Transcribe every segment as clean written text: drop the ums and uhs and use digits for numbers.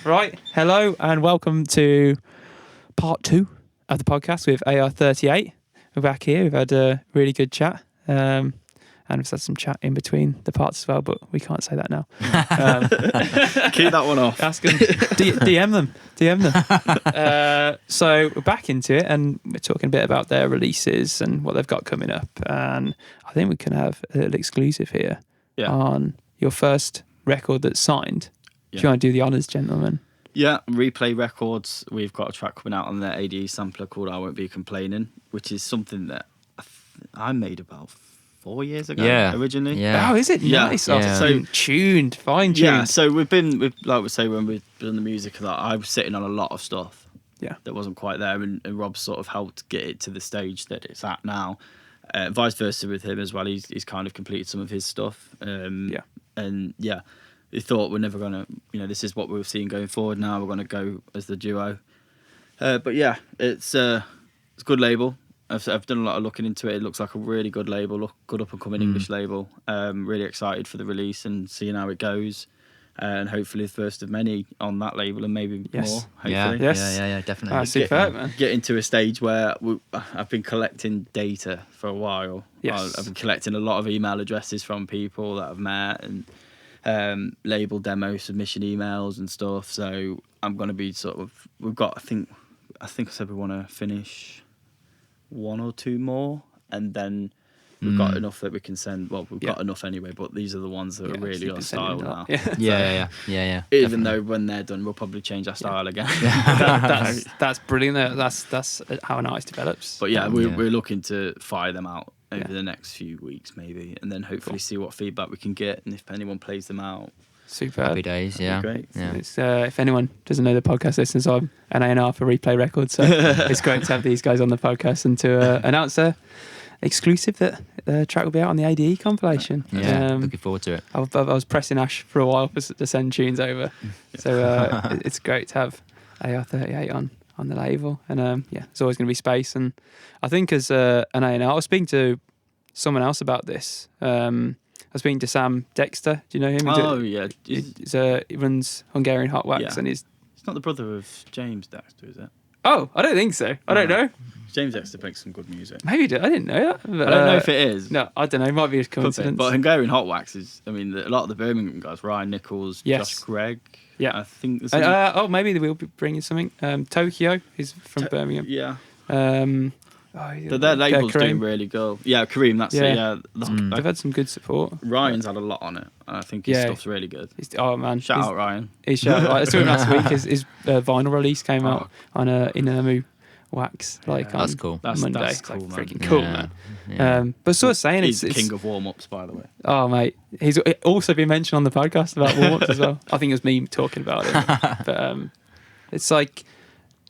Right, hello and welcome to part 2 of the podcast with AR38. We're back here. We've had a really good chat, and we've had some chat in between the parts as well, but we can't say that now. Keep that one off. Ask them, DM them. So we're back into it, and we're talking a bit about their releases and what they've got coming up. And I think we can have a little exclusive here on your first record that's signed. Do you want to do the honours, gentlemen? Yeah, Replay Records. We've got a track coming out on their ADE sampler called I Won't Be Complaining, which is something that I made about 4 years ago originally. Yeah. Oh, is it? Yeah. Nice. Yeah. So fine-tuned. Yeah, so we've like we say, when we've done the music, I was sitting on a lot of stuff that wasn't quite there, and Rob sort of helped get it to the stage that it's at now. Vice versa with him as well. He's kind of completed some of his stuff. We thought we're never going to, this is what we're seeing going forward now. We're going to go as the duo. But yeah, it's a good label. I've done a lot of looking into it. It looks like a really good label, good up-and-coming English label. Really excited for the release and seeing how it goes. And hopefully the first of many on that label and maybe more, hopefully. Yeah, definitely. That's superb, man. Getting to a stage where I've been collecting data for a while. Yes. I've been collecting a lot of email addresses from people that I've met and label demo submission emails and stuff. So I'm going to be we've got, I think I said we want to finish 1 or 2 more, and then we've got enough that we can send. Well, we've got enough anyway, but these are the ones that are really on style now. Yeah. Even though when they're done, we'll probably change our style again. That's brilliant. That's how an artist develops. But we're looking to fire them out over the next few weeks maybe, and then hopefully see what feedback we can get, and if anyone plays them out. Super. Happy days, Great. Yeah. It's, if anyone doesn't know the podcast listeners, I'm an A&R for Replay Records, so it's great to have these guys on the podcast and to announce a exclusive that the track will be out on the ADE compilation. Yeah, looking forward to it. I was pressing Ash for a while to send tunes over, so it's great to have AR38 on the label, and there's always going to be space. And I think as an A&R, I was speaking to someone else about this. I was speaking to Sam Dexter. Do you know him? He runs Hungarian Hot Wax, and he's not the brother of James Dexter, is it? Oh, I don't think so. I don't know. James Dexter makes some good music. Maybe he did. I didn't know that. But, I don't know if it is. No, I don't know. It might be a coincidence. But Hungarian Hot Wax is, a lot of the Birmingham guys, Ryan Nichols, Josh Gregg. Yeah. I think there's maybe they will be bringing something. Tokyo is from Birmingham. Yeah. Their label's doing really good. Yeah, Kareem, that's it. Yeah. They've had some good support. Ryan's had a lot on it. And I think his stuff's really good. Shout out Ryan. I saw him last week. His vinyl release came out on Inermu Wax. That's cool. That's Monday. That's cool, man. Freaking cool, man. Yeah. But sort of saying he's the king of warm-ups, by the way. Oh, mate. He's also been mentioned on the podcast about warm-ups as well. I think it was me talking about it. But it's like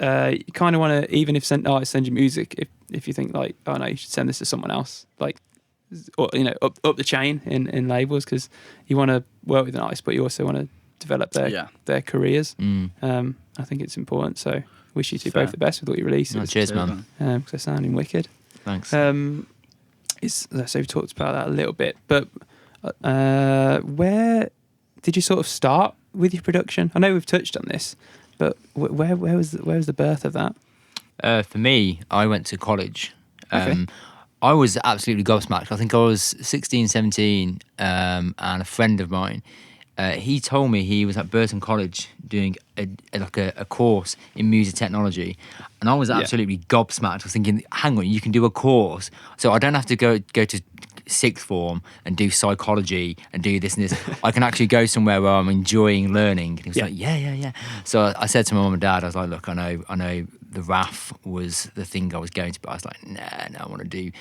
you kind of want to, even if artists send you music, if you think like, oh no, you should send this to someone else, like, or up the chain in labels, because you want to work with an artist, but you also want to develop their careers. I think it's important. So wish you two both the best with all your releases. Oh, cheers, man. Because they're sounding wicked. Thanks. So we've talked about that a little bit, but where did you sort of start with your production? I know we've touched on this, but where was the birth of that? For me, I went to college. Okay. I was absolutely gobsmacked. I think I was 16, 17, and a friend of mine, he told me he was at Burton College doing a course in music technology, and I was absolutely gobsmacked. I was thinking, hang on, you can do a course, so I don't have to go to sixth form and do psychology and do this and this. I can actually go somewhere where I'm enjoying learning. And he was like, yeah. So I said to my mum and dad, I was like, look, I know the RAF was the thing I was going to, but I was like, nah, I want to do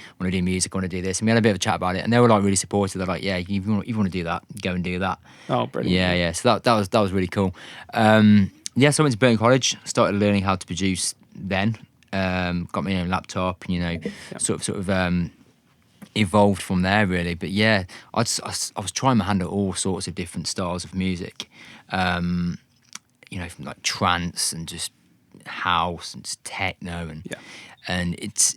music, I want to do this. And we had a bit of a chat about it, and they were like really supportive. They're like, yeah, if you want to do that, go and do that. Oh, brilliant. Yeah. So that was really cool. So I went to Burton College, started learning how to produce then. Got my own laptop, sort of evolved from there really. But yeah, I was trying my hand at all sorts of different styles of music, from like trance and just house and just techno and it's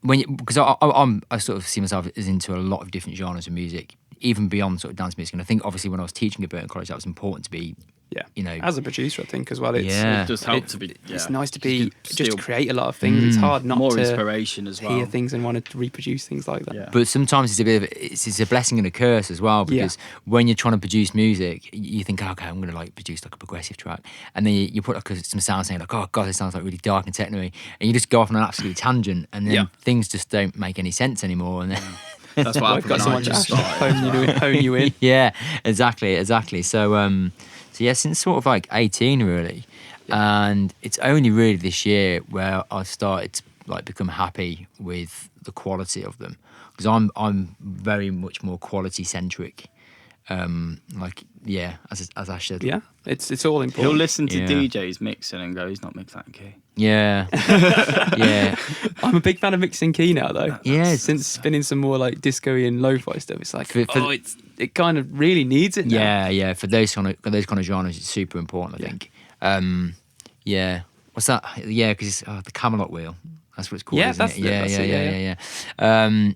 because I sort of see myself as into a lot of different genres of music, even beyond sort of dance music. And I think obviously when I was teaching at Burton College, that was important to be Yeah. You know, As a producer, I think as well, it's Yeah. It does help to be. Yeah. it's nice to You be can just still to create a lot of things. It's hard not more to inspiration as well. hear things and want to reproduce things like that. Yeah. but sometimes it's a bit of it's a blessing and a curse as well, because when you're trying to produce music, you think, okay, I'm going to like produce like a progressive track, and then you put like some sound saying like, oh god, this sounds like really dark and techno-y, and you just go off on an absolute tangent, and then things just don't make any sense anymore, and then That's what We've happened got when I someone to just actually started. hone you in. yeah, exactly. So yeah, since sort of like 18 really, and it's only really this year where I started to like become happy with the quality of them, because I'm very much more quality centric. Like as Ash said. Yeah, it's all important. He'll listen to Yeah. DJs mixing and go, he's not mixed that key. Yeah. Yeah. I'm a big fan of mixing key now, though. Yeah, Since spinning some more like disco-y and lo-fi stuff, it's like, For- it kind of really needs it now. Yeah. For those kind of genres, it's super important, I think. Yeah. What's that? Yeah, because it's the Camelot wheel. That's what it's called. Yeah, isn't that's it? it, Yeah, that's yeah, it, yeah, yeah,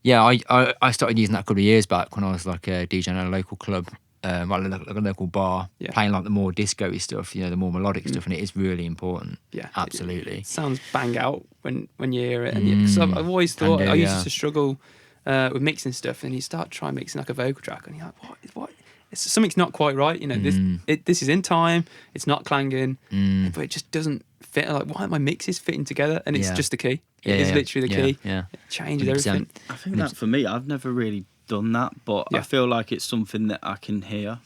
yeah. I started using that a couple of years back when I was like a DJ in a local club, like a local bar, Yeah. playing like the more disco-y stuff, the more melodic stuff, and it is really important. Yeah, Absolutely. It sounds bang out when you hear it. And because I've always thought, do, I used yeah. to struggle with mixing stuff, and you start trying mixing like a vocal track, and you're like, what? Something's not quite right. You know, this is in time. It's not clanging, but it just doesn't fit. Like, why aren't my mixes fitting together? And it's Yeah. just the key. It is literally the key. Yeah. It changes 100%. everything. I think that for me, I've never really done that, but Yeah. I feel like it's something that I can hear.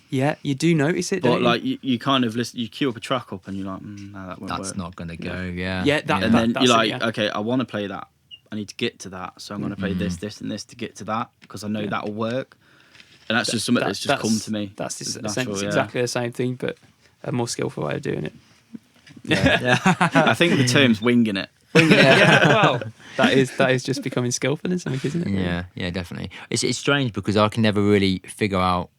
Yeah, you do notice it, But don't like you kind of listen, you queue up a track up and you're like, no, that won't That's work. not gonna go. Yeah. Yeah, that- And then that's you're it, like, yeah. okay, I want to play that. I need to get to that, so I'm going to play this, and this to get to that because I know that'll work. And that's just something that's just come to me. That's It's essentially natural, exactly the same thing, but a more skillful way of doing it. Yeah. I think the term's winging it. Yeah, well, that is just becoming skillful in something, isn't it? Yeah, definitely. It's strange because I can never really figure out,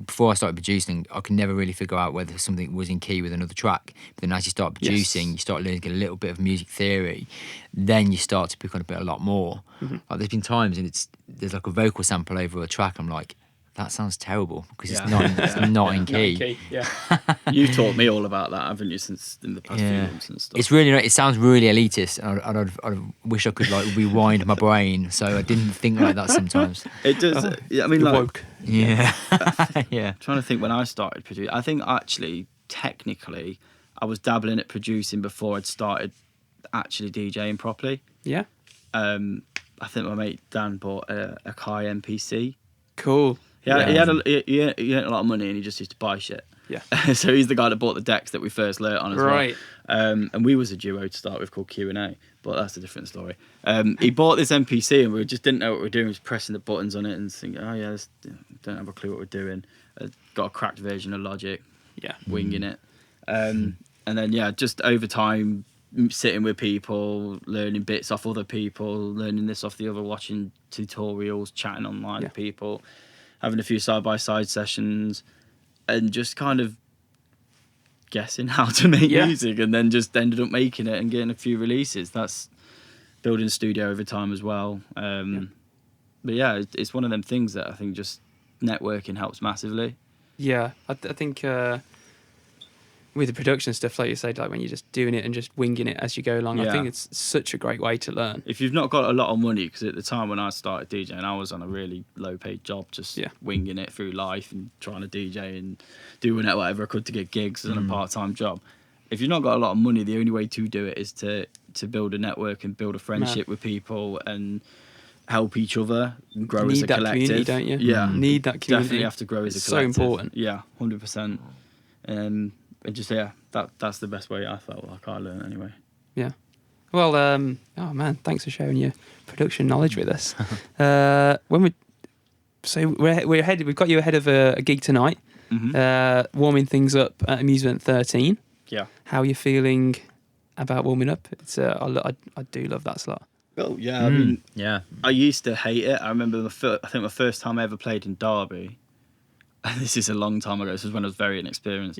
before I started producing, I can never really figure out whether something was in key with another track. But then as you start producing, you start learning a little bit of music theory, then you start to pick on a lot more. Like there's been times and there's like a vocal sample over a track, I'm like, that sounds terrible because it's not in key. Yeah. You taught me all about that, haven't you, since in the past few months and stuff. It's really, it sounds really elitist, and I wish I could like rewind my brain so I didn't think like that sometimes. It does. I mean, like, Woke. Yeah. Yeah. trying to think when I started producing. I think actually, technically, I was dabbling at producing before I'd started actually DJing properly. Yeah. I think my mate Dan bought a Kai MPC. Cool. Yeah, he had a lot of money and he just used to buy shit. Yeah. So he's the guy that bought the decks that we first learnt on as Right. well. And we was a duo to start with called Q&A, but that's a different story. He bought this MPC and we just didn't know what we were doing. We was pressing the buttons on it and thinking, oh yeah, don't have a clue what we're doing. Got a cracked version of Logic. Yeah. Winging it. And then, just over time, sitting with people, learning bits off other people, learning this off the other, watching tutorials, chatting online with people, having a few side-by-side sessions, and just kind of guessing how to make music, and then just ended up making it and getting a few releases. That's building a studio over time as well. But yeah, it's one of them things that I think just networking helps massively. Yeah. I think with the production stuff, like you said, like when you're just doing it and just winging it as you go along, I think it's such a great way to learn. If you've not got a lot of money, because at the time when I started DJing, I was on a really low-paid job, just winging it through life and trying to DJ and doing whatever I could to get gigs on a part-time job. If you've not got a lot of money, the only way to do it is to build a network and build a friendship with people and help each other and grow as a collective. Community, don't you? Yeah, need that community. Definitely have to grow as a It's collective. so important. Yeah, 100%. And just that's the best way I felt like I learned anyway. Yeah. Well, oh man, thanks for sharing your production knowledge with us. We're ahead. We've got you ahead of a gig tonight. Warming things up at Amusement 13. Yeah. How are you feeling about warming up? It's I do love that slot. Oh yeah, I mean, Yeah. I used to hate it. I remember I think my first time I ever played in Derby, and this is a long time ago. This was when I was very inexperienced.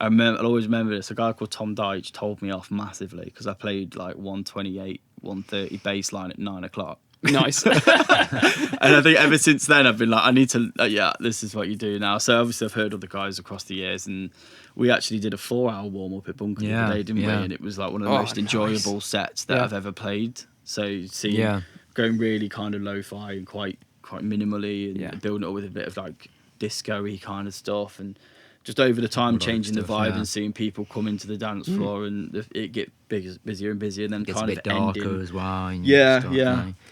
I'll always remember this. A guy called Tom Deitch told me off massively because I played like 128, 130 bass line at 9 o'clock. Nice. And I think ever since then I've been like, I need to, this is what you do now. So obviously I've heard other guys across the years, and we actually did a 4-hour warm up at Bunker the other day, didn't we? And it was like one of the most enjoyable sets that I've ever played. So seeing going really kind of lo-fi and quite minimally, and building it up with a bit of like disco-y kind of stuff, and just over the time changing the vibe and seeing people come into the dance floor, and it get busier and busier, and then Gets kind a bit of darker ending. as well. And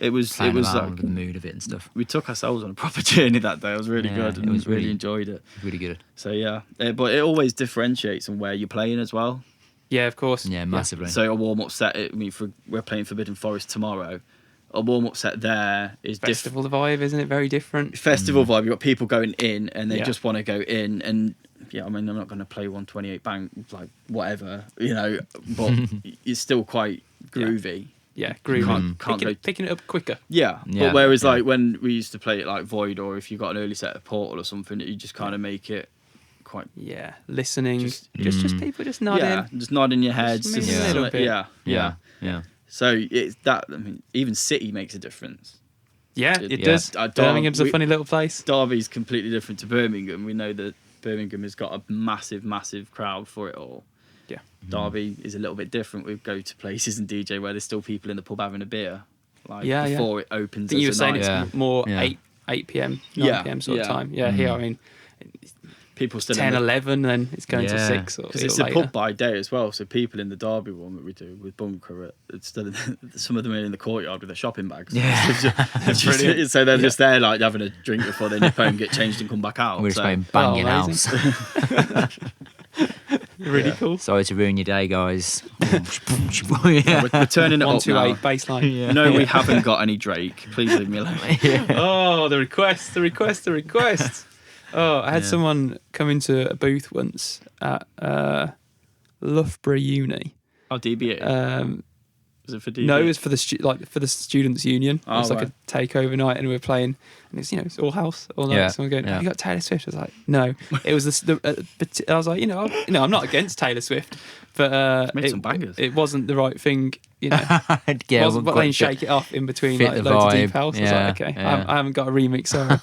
It was like like the mood of it and stuff. we took ourselves on a proper journey that day. It was really good, and it was really really- enjoyed it. Really good. So but it always differentiates on where you're playing as well. Yeah, of course. Yeah, massively. So a warm up set. We're playing Forbidden Forest tomorrow. A warm up set there is Festival vibe, isn't it? Very different. festival vibe. You've got people going in, and they Yeah. just want to go in, and I mean, I'm not going to play 128 bang like whatever, but it's still quite groovy. Yeah, groovy. Can't Picking it up quicker. Yeah, Yeah, but whereas yeah. like when we used to play it like Void, or if you got an early set of Portal or something, you just kind of make it quite Yeah, listening. Just- Just people just nodding. just nodding your heads. Just moving a little bit. Yeah. So it's that. I mean, even City makes a difference. Yeah, Yeah. it does. Birmingham's a funny little place. Derby's completely different to Birmingham. We know that Birmingham has got a massive, massive crowd for it all. Yeah. Derby is a little bit different. We go to places and DJ where there's still people in the pub having a beer, like before it I opens. think you were as a saying night. it's more Yeah. 8 p.m., 9 p.m. sort of time. Yeah, here, I mean, people still 10, 11, then it's going to Yeah. 6 or because it's a pub by day as well. So people in the Derby one that we do with Bunker, it's still some of them are in the courtyard with their shopping bags. Yeah. So they're just there like having a drink before they nip home, get changed, and come back out. We're just so, playing Banging amazing. House. Really cool. Sorry to ruin your day, guys. we're turning it up 128 now. baseline. No, we haven't got any Drake. Please leave me alone. Oh, the request. Oh, I had someone come into a booth once at Loughborough Uni. Oh, DBA. Was it for DBA? No, it was for the for the students' union. Oh, It was like right. a takeover night, and we were playing, and it's it's all house all night. Yeah, Someone going, yeah. "Have you got Taylor Swift?" I was like, "No." It was but I was like, I'm not against Taylor Swift, but Made some bangers. it wasn't the right thing, Yeah, wasn't quite playing fit. Shake It Off in between fit like the loads of deep vibe. house. I Yeah, was like, okay, yeah. I haven't got a remix, sorry.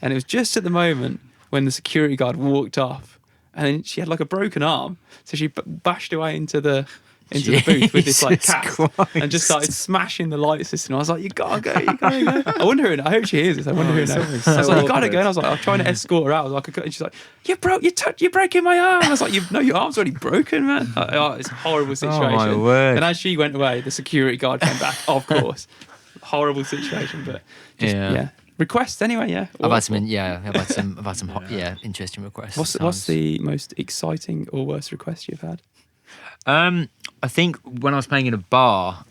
And it was just at the moment when the security guard walked off, and then she had like a broken arm, so she bashed away into the booth with this like Jesus cast Christ. and just started smashing the light system. I was like, you gotta go. I wonder who. I hope she hears this. I wonder who knows. I was like, you gotta go. And I was like, I'm trying to escort her out. I was like, and she's like, you're breaking my arm. And I was like, your arm's already broken, man. It's a horrible situation. my word. And as she went away, the security guard came back. Of course, horrible situation, but just, Yeah. Requests anyway. Yeah. I've had some hot, interesting requests. What's sometimes. the most exciting or worst request you've had? I think when I was playing in a bar,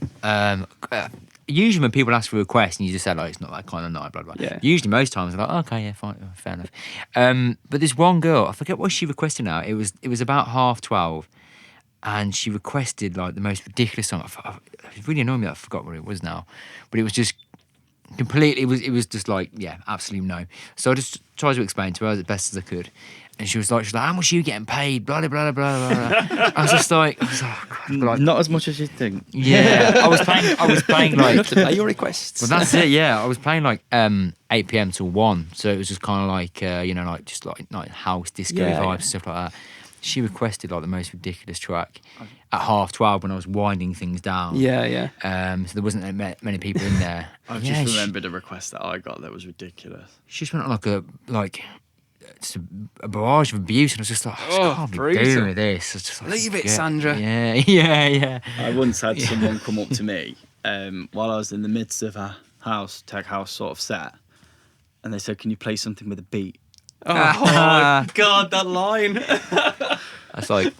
usually when people ask for a request and you just say like it's not that kind of night, blah blah. Yeah. Usually most times I'm like, okay, yeah, fine, fair enough. But this one girl, I forget what she requested now. It was about 12:30, and she requested like the most ridiculous song. It really annoyed me that I forgot what it was now, but it was just completely. It was just like absolutely no. So I just tried to explain to her as best as I could. And she was like, how much are you getting paid? Blah, blah, blah, blah, blah. I was like, Not as much as you think. yeah. I was playing like, Enough to pay your requests. well, that's it, yeah. I was playing like 8 p.m. till 1. So it was just kind of like, like just like house disco Yeah, vibes yeah. and stuff like that. She requested like the most ridiculous track at 12:30 when I was winding things down. Yeah. So there wasn't many people in there. I've Yeah, just remembered a request that I got that was ridiculous. She just went on just a barrage of abuse, and I was just like, I just can't be brutal. doing with this. It's just like, Leave it, yeah, Sandra. Yeah. I once had someone come up to me while I was in the midst of a tech house sort of set, and they said, "Can you play something with a beat?" Oh, God, that line. That's like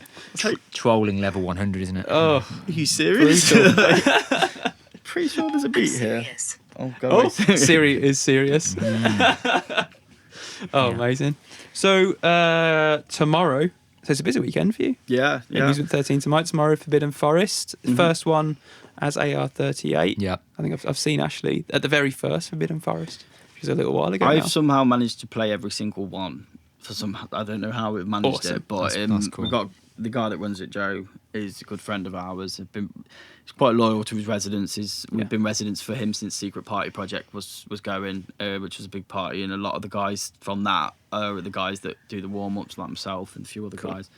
trolling level 100, isn't it? Oh, Are you serious? Pretty sure there's a beat here. Oh, God. Siri is serious. Amazing. So tomorrow, so it's a busy weekend for you. Yeah. Amusement 13 tomorrow, Forbidden Forest. First one as AR38. Yeah. I think I've seen Ashley at the very first Forbidden Forest, which was a little while ago. I've now. somehow managed to play every single one. I don't know how we've managed Awesome. it, but That's cool. we've got the guy that runs it, Joe. is a good friend of ours. He's quite loyal to his residents. We've been residents for him since Secret Party Project was going, which was a big party, and a lot of the guys from that are the guys that do the warm-ups, like myself and a few other guys.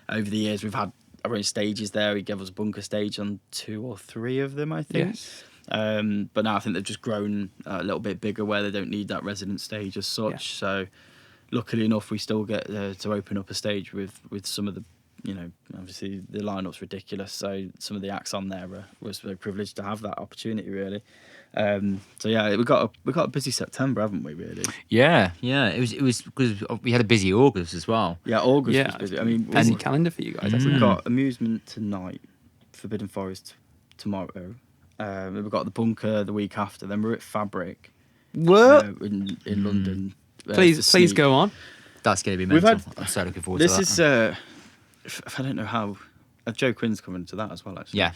Over the years, we've had our own stages there. He gave us a bunker stage on 2 or 3 of them, I think. Yes. But now I think they've just grown a little bit bigger where they don't need that resident stage as such. Yeah. So luckily enough, we still get to open up a stage with some of the, obviously the lineup's ridiculous. So some of the acts on there was very privileged to have that opportunity, really. So yeah, we got a busy September, haven't we? Really? Yeah. It was because we had a busy August as well. Yeah, August was busy. I mean, busy calendar for you guys. we've got Amusement tonight, Forbidden Forest tomorrow. We've got the Bunker the week after. Then we're at Fabric. What? In London. Please go on. That's going to be mental. I'm so looking forward to that. This is if I don't know how. Joe Quinn's coming to that as well, actually. Yeah.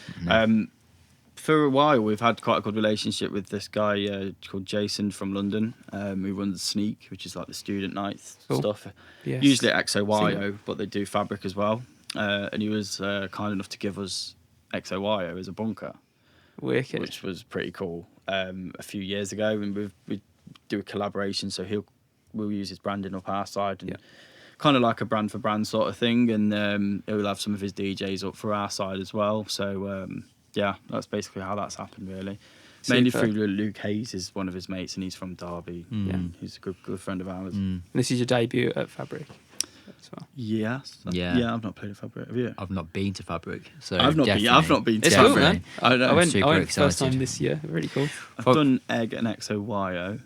For a while, we've had quite a good relationship with this guy called Jason from London, who runs Sneak, which is like the student night stuff. Yes. Usually at XOYO, but they do Fabric as well. And he was kind enough to give us XOYO as a bunker, Wicked. which was pretty cool. A few years ago, and we do a collaboration, so we'll use his branding up our side, and kind of like a brand for brand sort of thing, and he'll have some of his DJs up for our side as well. So yeah, that's basically how that's happened, really. Mainly Super. through Luke Hayes, is one of his mates, and he's from Derby. Yeah. He's a good friend of ours. And this is your debut at Fabric as well. Yes. Yeah. I've not played a Fabric. Have you? I've not been to Fabric, so I've not been to It's cool, Fabric. man. I I went super first excited. time this year. Really cool. I've done Egg and XOYO,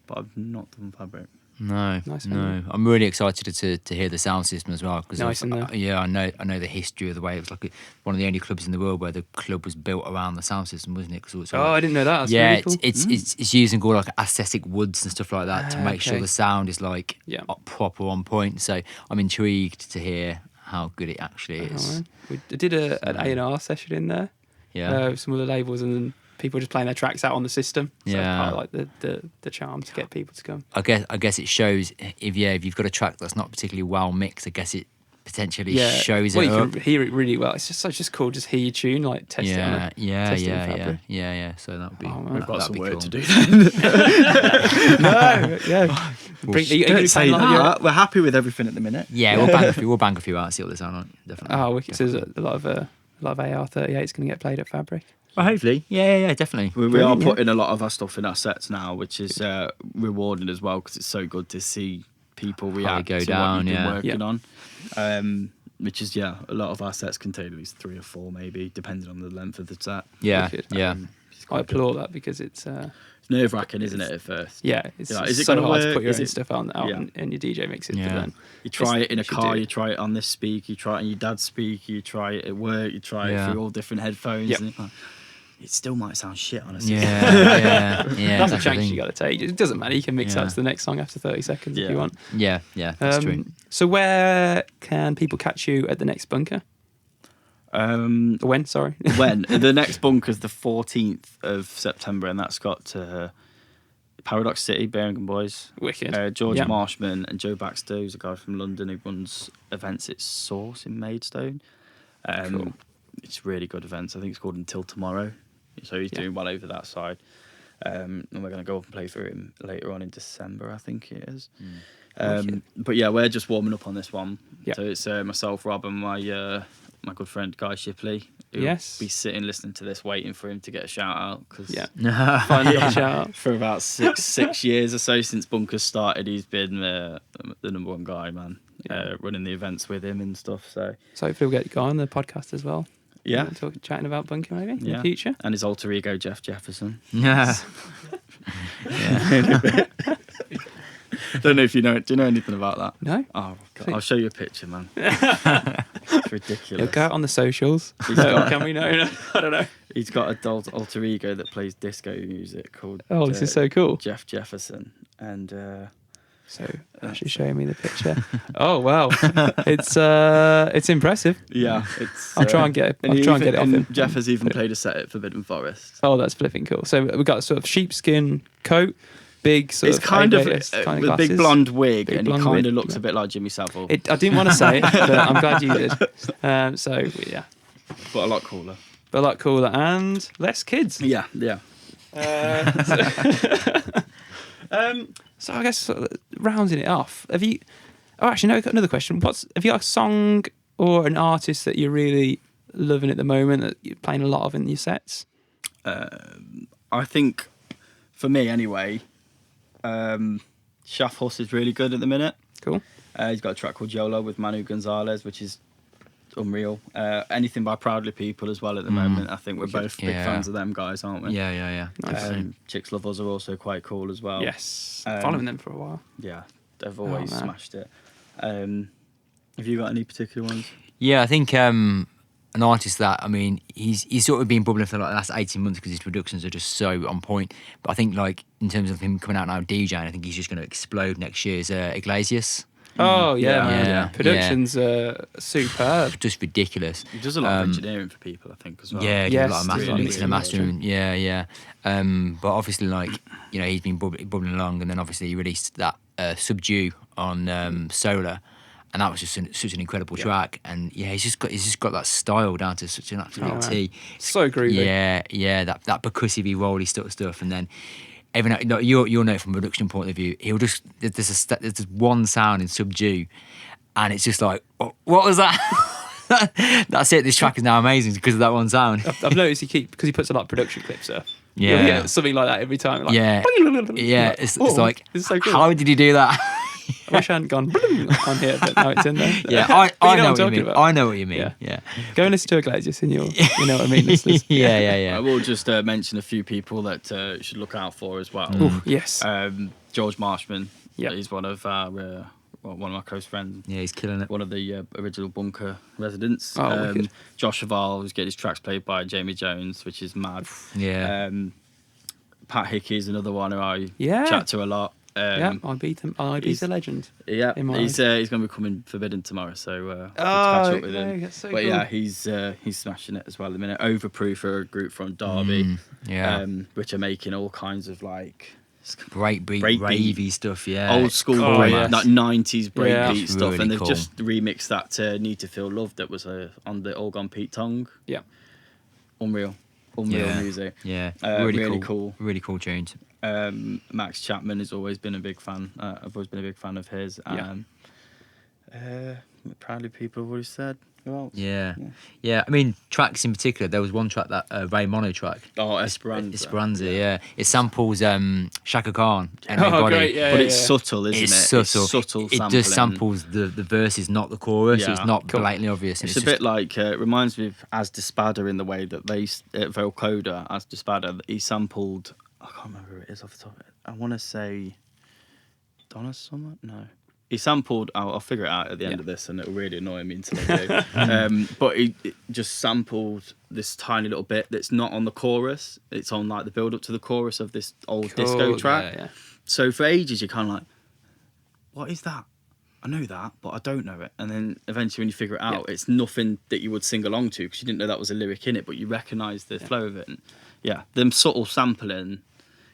but I've not done Fabric. No, Nice no. venue. I'm really excited to hear the sound system as well. Cause Nice in there. yeah, I know the history of the way it was like one of the only clubs in the world where the club was built around the sound system, wasn't it? 'Cause it was Oh, I didn't know that. That's yeah, really cool. it's using all like aesthetic woods and stuff like that to make sure okay. the sound is like Yeah. proper on point. So I'm intrigued to hear how good it actually Oh, is. man. We did an A&R session in there. Yeah. With some of the labels, and then people just playing their tracks out on the system. So Yeah. it's part of like the charm to get people to come. I guess it shows if you've got a track that's not particularly well mixed, I guess it potentially shows well, it you up. can hear it really well. It's just cool. Just hear your tune, like test it on it. Test it in Fabric. Yeah. So that would be. Oh, man. We've got that'd some be work cool. to do then. No, yeah. Are you gonna Don't say play like your- that. We're happy with everything at the minute. Yeah, we'll bang a few out, see what they sound like. Definitely. Oh, wicked. So there's a lot of AR38 is going to get played at Fabric. Well, hopefully. Yeah, definitely. We are Brilliant, yeah. putting a lot of our stuff in our sets now, which is rewarding as well, because it's so good to see people react go to down, what you've been yeah. working Yeah. on. Which is, a lot of our sets contain at least 3 or 4, maybe, depending on the length of the set. Yeah, Wicked. yeah. It's I quite good. applaud that because it's It's nerve-wracking, isn't it, at first? yeah, it's You're like, is it so gonna hard to work? put your Is own it- stuff out Yeah. and your DJ mixes. Yeah. But then You try it in a should car, do. you try it on this speaker, you try it on your dad's speaker, you try it at work, you try Yeah. it through all different headphones. Yep. And it still might sound shit, honestly. Yeah. that's a that's the chance thing. you got to take. It doesn't matter. You can mix Yeah. out to the next song after 30 seconds if Yeah. you want. Yeah, that's true. So where can people catch you at the next bunker? When? Sorry. When? The next bunker's the 14th of September, and that's got Paradox City, Birmingham boys. Wicked. George Yeah. Marshman and Joe Baxter, who's a guy from London who runs events at Source in Maidstone. Cool. It's really good events. I think it's called Until Tomorrow. So he's Yeah. doing well over that side. And we're going to go up and play for him later on in December, I think it is. Wicked. But yeah, we're just warming up on this one. Yeah. So it's myself, Rob, and my good friend Guy Shipley. Who'll Yes. be sitting listening to this, waiting for him to get a shout out. Cause Yeah. Finally got a shout out. for about six years or so since Bunkers started, he's been the number one guy, man. Running the events with him and stuff. So So hopefully we'll get Guy on the podcast as well. yeah, Chatting about bunker maybe in the Yeah. future. and his alter ego Jeff Jefferson. Yeah. Don't know if you know. Do you know anything about that? No? Oh, God. Sweet. I'll show you a picture, man. It's ridiculous. Go out on the socials. He's got- Can we know? No, I don't know. He's got a alter ego that plays disco music called Oh, this is so cool. Jeff Jefferson, and So actually showing me the picture. Oh wow, it's impressive. yeah, it's. I'll try and get it off him. Jeff has even played a set at Forbidden Forest. Oh, that's flipping cool. So we've got sort of sheepskin coat, big sort It's of kind of A-list kind with a big glasses. blonde wig, Big and blonde he kind wig, of looks yeah. a bit like Jimmy Savile. I didn't want to say it, but I'm glad you did. So yeah, but a lot cooler. But a lot cooler and less kids. Yeah. So I guess rounding it off, have you? Oh, actually, no. I've got another question. Have you got a song or an artist that you're really loving at the moment that you're playing a lot of in your sets? I think, for me anyway, Shaft Huss is really good at the minute. Cool. He's got a track called YOLO with Manu Gonzalez, which is unreal. Anything by Proudly People as well at the moment. I think we're both big fans of them guys, aren't we? Yeah. Nice. Chicks Love Us are also quite cool as well. Yes. Following them for a while. Yeah, they've always man. smashed it. Have you got any particular ones? Yeah, I think an artist that, I mean, he's sort of been bubbling for like the last 18 months because his productions are just so on point. But I think like in terms of him coming out now DJing, I think he's just going to explode next year is Iglesias. Oh yeah, man. Yeah. Production's superb. Just ridiculous. He does a lot of engineering for people, I think, as well. Yeah, he Yes, does a lot of really, mixing and mastering. Yeah. But obviously, like, you know, he's been bubbling along, and then obviously he released that Subdue on Solar, and that was just such an incredible track. And yeah, he's just got that style down to such an absolute T. So groovy. Yeah, that percussive rolly sort of stuff, and then. You'll know from a production point of view, he'll just there's this one sound in Subdue, and it's just like, what was that? That's it. This track is now amazing because of that one sound. I've noticed because he puts a lot of production clips up. Yeah. You'll get something like that every time. Like, Yeah. It's like, this is so good. how did he do that? I wish I hadn't gone on here, but now it's in there. Yeah, But I you know what what I'm you mean. talking I know what you mean. Yeah. Go and listen to Iglesias and you know what I mean, listeners. Yeah. I will just mention a few people that should look out for as well. Ooh, yes. George Marshman. Yep. He's one of our one of my close friends. Yeah, he's killing it. One of the original Bunker residents. Oh, wicked. Josh Chaval, who's getting his tracks played by Jamie Jones, which is mad. Yeah. Pat Hickey is another one who I Yeah. chat to a lot. Yeah, I beat him. He's a legend. Yeah, in my he's going to be coming Forbidden tomorrow, so good to catch up with him. That's so But cool. yeah, he's smashing it as well at the minute. Overproof are a group from Derby, which are making all kinds of like Breakbeat, breakbeat, ravey stuff, yeah. old school Oh, break, yes. like 90s breakbeat Yeah. stuff, Really and they've cool. just remixed that to Need to Feel Loved that was on the All Gone Pete Tongue. Yeah. Unreal Yeah. music. Yeah, really cool. Really cool tunes. Max Chapman has always been a big fan. I've always been a big fan of his. Yeah. Proudly People have already said. Who else? Yeah. I mean, tracks in particular. There was one track that Ray Mono track. Oh, Esperanza. Esperanza, yeah. It samples Shaka Khan. And Oh, Everybody. great, yeah. But it's subtle, isn't It's it? subtle. It's subtle It sampling. just samples the verses, not the chorus. Yeah. It's not Cool. blatantly obvious. And It's a bit like, it reminds me of As Dispada in the way that they, Vocoder, As Dispada, he sampled, I can't remember who it is off the top of it. I want to say Donna Summer? No. He sampled, I'll figure it out at the end of this and it'll really annoy me until I do. But he just sampled this tiny little bit that's not on the chorus. It's on like the build up to the chorus of this old disco track. Yeah. So for ages you're kind of like, what is that? I know that, but I don't know it. And then eventually when you figure it out, it's nothing that you would sing along to because you didn't know that was a lyric in it, but you recognise the flow of it. And yeah, them subtle sampling,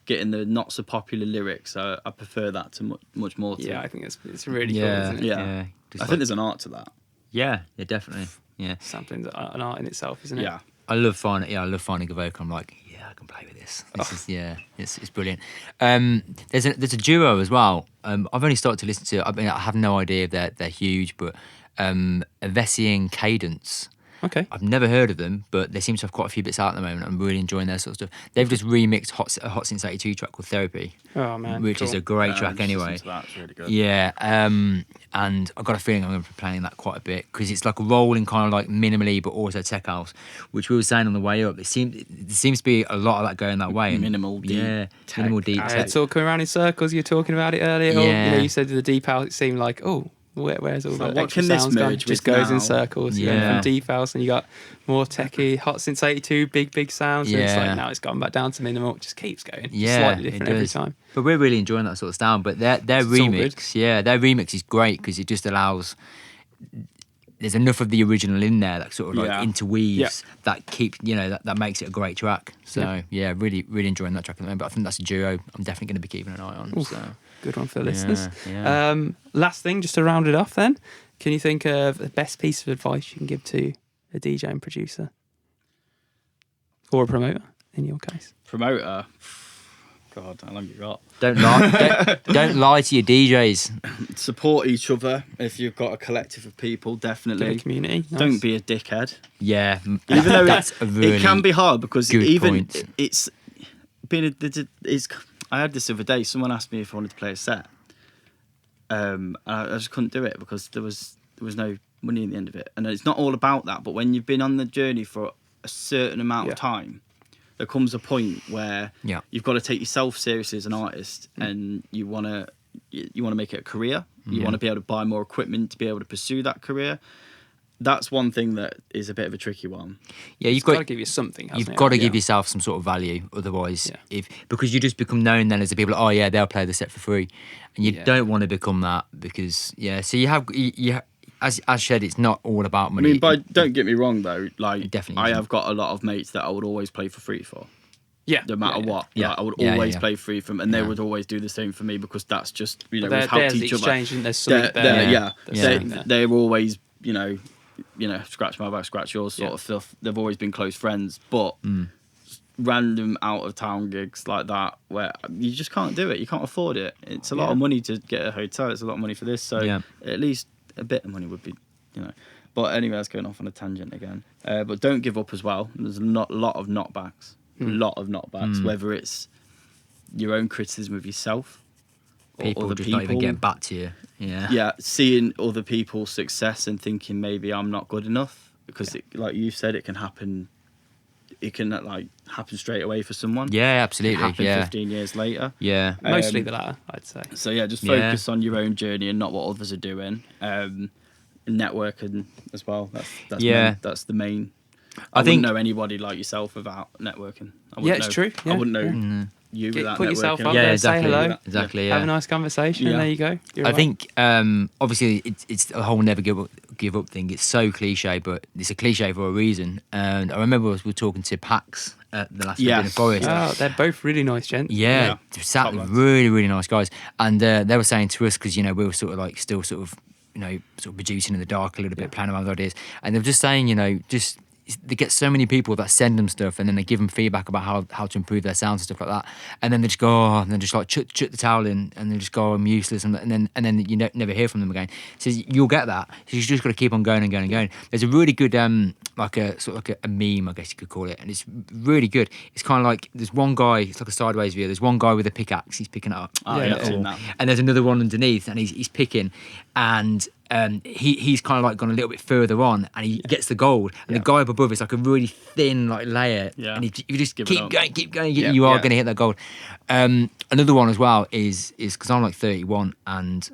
getting the not so popular lyrics, I prefer that to much more to. Yeah, I think it's really cool, yeah, isn't it? Yeah. I think there's an art to that. Yeah, definitely. Yeah. Sampling's an art in itself, isn't it? Yeah. I love finding a vocal. I'm like, yeah, I can play with this. It's brilliant. There's a duo as well. I've only started to listen to. I mean, I have no idea if they're huge, but Vessi and Cadence. Okay. I've never heard of them, but they seem to have quite a few bits out at the moment. I'm really enjoying their sort of stuff. They've just remixed a Hot Since 82 track called Therapy, Oh man. which is cool. a great track anyway. That's really good. Yeah, and I've got a feeling I'm going to be playing that quite a bit because it's like a rolling kind of like minimally, but also tech house, which we were saying on the way up. There seems to be a lot of that going that way. And Minimal deep tech. minimal deep tech. It's all coming around in circles. You were talking about it earlier. Yeah. You said the deep house. It seemed like, where's all So the what extra can this sounds gone? merge Just with goes in now? circles. You Yeah. go from deep house and you got more techie, Hot Since 82, big sounds. And it's Yeah. like now it's gone back down to minimal. It just keeps going. Just Yeah, slightly it different every does. time. But we're really enjoying that sort of sound. But their It's all remix, their remix is great because it just allows. There's enough of the original in there that sort of like Yeah. interweaves that keep that makes it a great track. So really enjoying that track at the moment. But I think that's a duo I'm definitely going to be keeping an eye on. Oof. So Good one for the listeners. yeah. Last thing, just to round it off then, can you think of the best piece of advice you can give to a DJ and producer, or a promoter in your case? Promoter. God, how long you got? Don't lie to your DJs. Support each other if you've got a collective of people. Give Definitely. a community. Nice. Don't be a dickhead. Yeah, Even though that's a really it can be hard because good even point. it's been it's. I had this the other day. Someone asked me if I wanted to play a set, and I just couldn't do it because there was no money in the end of it. And it's not all about that. But when you've been on the journey for a certain amount of time, there comes a point where you've got to take yourself seriously as an artist, and you want to make it a career. You want to be able to buy more equipment to be able to pursue that career. That's one thing that is a bit of a tricky one. Yeah, It's got to give you something. You've got to give yourself some sort of value, otherwise, because you just become known then as the people. Oh yeah, they'll play the set for free, and you don't want to become that because So you have as said, it's not all about money. I mean, don't get me wrong though. Like, definitely I isn't. have got a lot of mates that I would always play for free for. Yeah. No matter what. Yeah. Like, I would Yeah, always yeah. play free from, and they would always do the same for me because that's just we've helped There's each the other. exchange and there's something They're- there. yeah, There's they, something there. they're always scratch my back, scratch yours sort of stuff. They've always been close friends, but random out of town gigs like that where you just can't do it. You can't afford it. It's a lot of money to get a hotel. It's a lot of money for this. So at least a bit of money would be, But anyway, that's going off on a tangent again. But don't give up as well. There's a lot of knockbacks. Whether it's your own criticism of yourself, or people other just people, not even getting back to you. seeing other people's success and thinking maybe I'm not good enough because, like you said, it can happen. It can happen straight away for someone. Yeah, absolutely. It can happen Yeah, 15 years later. yeah. Mostly the latter, I'd say. So yeah, just focus on your own journey and not what others are doing. Networking as well. That's the main. I think- wouldn't know anybody like yourself without networking. It's true. Yeah. I wouldn't know you without Put networking. yourself out Yeah, there, exactly. say hello, Exactly. have Yeah. a nice conversation, and there you go. You're I right. think obviously it's a whole never give up thing. It's so cliche, but it's a cliche for a reason. And I remember we were talking to Pax at the last week in the forest. Oh, they're both really nice gents. Yeah, Top lads. really, really nice guys. And they were saying to us, because, we were sort of still sort of producing in the dark a little bit, playing around with ideas. And they were just saying, they get so many people that send them stuff and then they give them feedback about how to improve their sounds and stuff like that. And then they just go, and then just chuck the towel in and they just go, I'm useless. And then you never hear from them again. So you'll get that. So you just got to keep on going and going and going. There's a really good, a meme, I guess you could call it. And it's really good. It's kind of like, there's one guy, it's like a sideways view. There's one guy with a pickaxe, he's picking it up. I've seen that. And there's another one underneath and he's picking. And he's kind of gone a little bit further on and he gets the gold. And the guy up above is like a really thin layer. Yeah. And you just Give it keep up. going, you are going to hit that gold. Another one as well is because I'm 31 and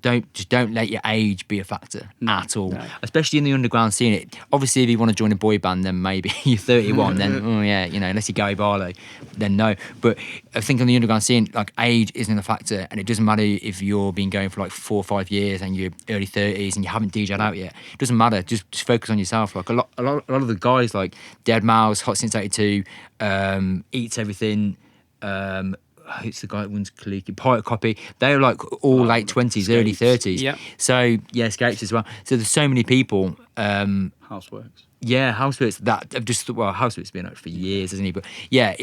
don't let your age be a factor at all, especially in the underground scene. Obviously, if you want to join a boy band, then maybe you're 31. Then unless you're Gary Barlow, then no. But I think on the underground scene, age isn't a factor, and it doesn't matter if you're been going for 4 or 5 years and you're early 30s and you haven't DJ'd out yet. It doesn't matter. Just focus on yourself. A lot of the guys like Dead Mouse, Hot Since '82, Eats Everything. It's the guy that wins Kaliki, Pirate Copy. They're all late 20s, early 30s. Yeah. So, Scapes as well. So there's so many people. Houseworks. Yeah, Houseworks. That I've just Houseworks been out for years, hasn't he? But yeah,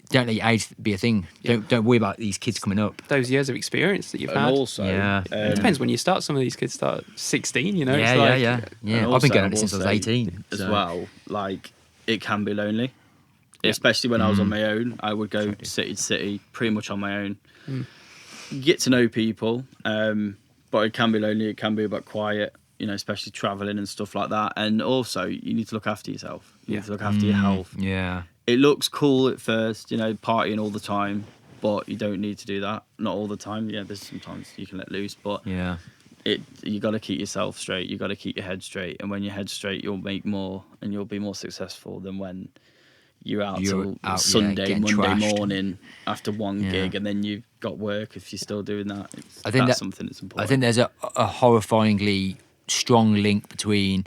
don't let your age be a thing. Don't worry about these kids coming up. Those years of experience that you've And had. also, It depends when you start. Some of these kids start at 16, Yeah, it's yeah. and I've been going also, at it since I was 18 as so. well. It can be lonely, especially when I was on my own. I would go city to city, pretty much on my own. You get to know people, but it can be lonely. It can be a bit quiet, especially traveling and stuff like that. And also, you need to look after yourself. You need to look after your health. Yeah. It looks cool at first, partying all the time, but you don't need to do that. Not all the time. Yeah, there's sometimes you can let loose, but Yeah. you got to keep yourself straight. You got to keep your head straight, and when your head's straight, you'll make more and you'll be more successful than when you're out till Sunday, getting Monday trashed. morning after one gig, and then you've got work. If you're still doing that, I think that's something that's important. I think there's a horrifyingly strong link between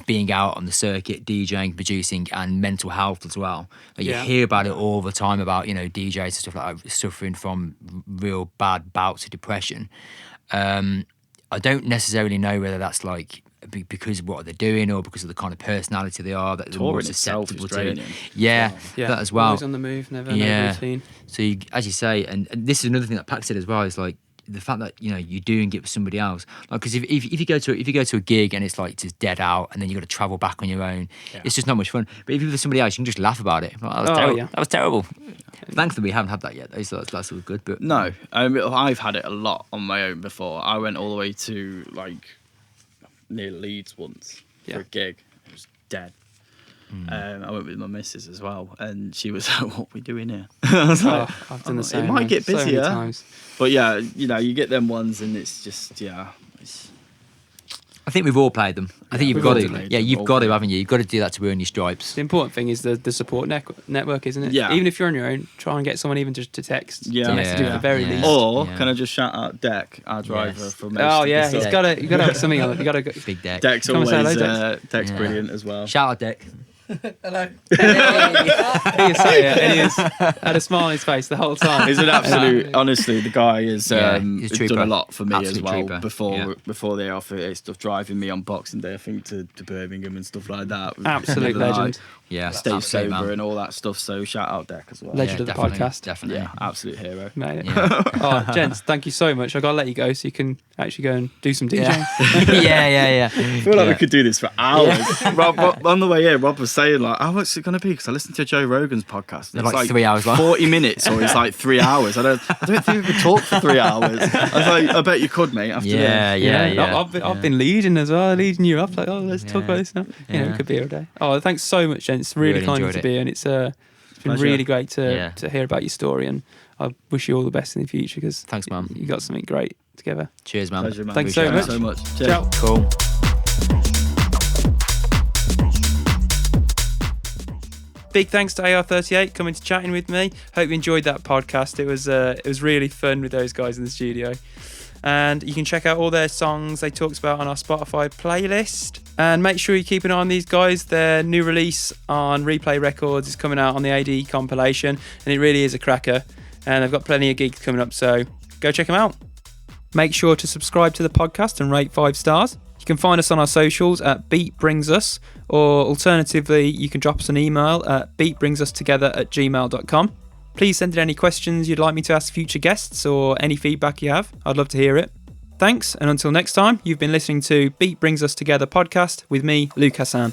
being out on the circuit, DJing, producing, and mental health as well. You hear about it all the time about DJs and stuff like that suffering from real bad bouts of depression. I don't necessarily know whether that's because of what they're doing or because of the kind of personality they are, that they're more Touring itself is susceptible to draining. Yeah, Yeah, that as well. Always on the move, never no Yeah. routine. So you, as you say, and this is another thing that Pax said as well, is like the fact that you're doing it with somebody else. Like, because if you go to a gig and it's like just dead out, and then you got to travel back on your own, it's just not much fun. But if you're with somebody else, you can just laugh about it. Like, that was terrible. Yeah. That was terrible. Thankfully, we haven't had that yet. So that's all good. But No, I've had it a lot on my own before. I went all the way to like near Leeds once for a gig. It was dead. I went with my missus as well, and she was like, "What are we doing here?" I was like, I've done the same. It might get so many busier, times. but yeah, you get them ones, and it's just it's, I think we've all played them. I think you've we've got all to. played Yeah, them, you've all got to, played. haven't you? You've got to do that to earn your stripes. The important thing is the support network, isn't it? Yeah. Even if you're on your own, try and get someone even just to text. Yeah. To message you at the very Yeah. least. Or Yeah. can I just shout out Deck, our driver Yes. for most Oh of yeah, the you stuff. got to have something on it. You got to. Big deck. Deck's Come and say always hello, Deck's Yeah. brilliant as well. Shout out Deck. Hello. He is so, yeah, and he has had a smile on his face the whole time. He's an absolute. Honestly, the guy is Yeah, he's a has done trooper. a lot for me Absolute as well. trooper. Before they offer stuff, driving me on Boxing Day, I think to Birmingham and stuff like that. Absolute Living the legend. life, Yeah, stay absolute sober man. and all that stuff. So shout out Deck as well. Legend of the definitely, podcast. Definitely. Yeah, absolute hero. Mate. Yeah. Oh, gents, thank you so much. I got to let you go so you can actually go and do some DJing. Yeah. I feel like we could do this for hours. Rob, on the way here, Rob was saying like, "Oh, what's it going to be?" Because I listened to Joe Rogan's podcast. They're It's like 3 hours long. 40 minutes, or it's like 3 hours. I don't think we could talk for 3 hours. I was like, I bet you could, mate. After this. I've been leading as well, leading you up. Like, oh, let's talk Yeah. about this now. You know, Yeah. it could be every day. Oh, thanks so much, gents. Really, Really kind of you enjoyed to it. be, and it's been Pleasure. really great to Yeah. hear about your story. And I wish you all the best in the future because Thanks, man. you got something great together. Cheers, man. Pleasure, man. Thanks so Appreciate much. it so much. Cheers. Ciao. Cool. Big thanks to AR38 coming to chatting with me. Hope you enjoyed that podcast. It was really fun with those guys in the studio. And you can check out all their songs they talked about on our Spotify playlist. And make sure you keep an eye on these guys. Their new release on Replay Records is coming out on the AD compilation, and it really is a cracker. And they've got plenty of gigs coming up, so go check them out. Make sure to subscribe to the podcast and rate 5 stars. You can find us on our socials at Beat Brings Us, or alternatively, you can drop us an email at beatbringsustogether@gmail.com. Please send in any questions you'd like me to ask future guests or any feedback you have. I'd love to hear it. Thanks, and until next time, you've been listening to Beat Brings Us Together podcast with me, Luke Hassan.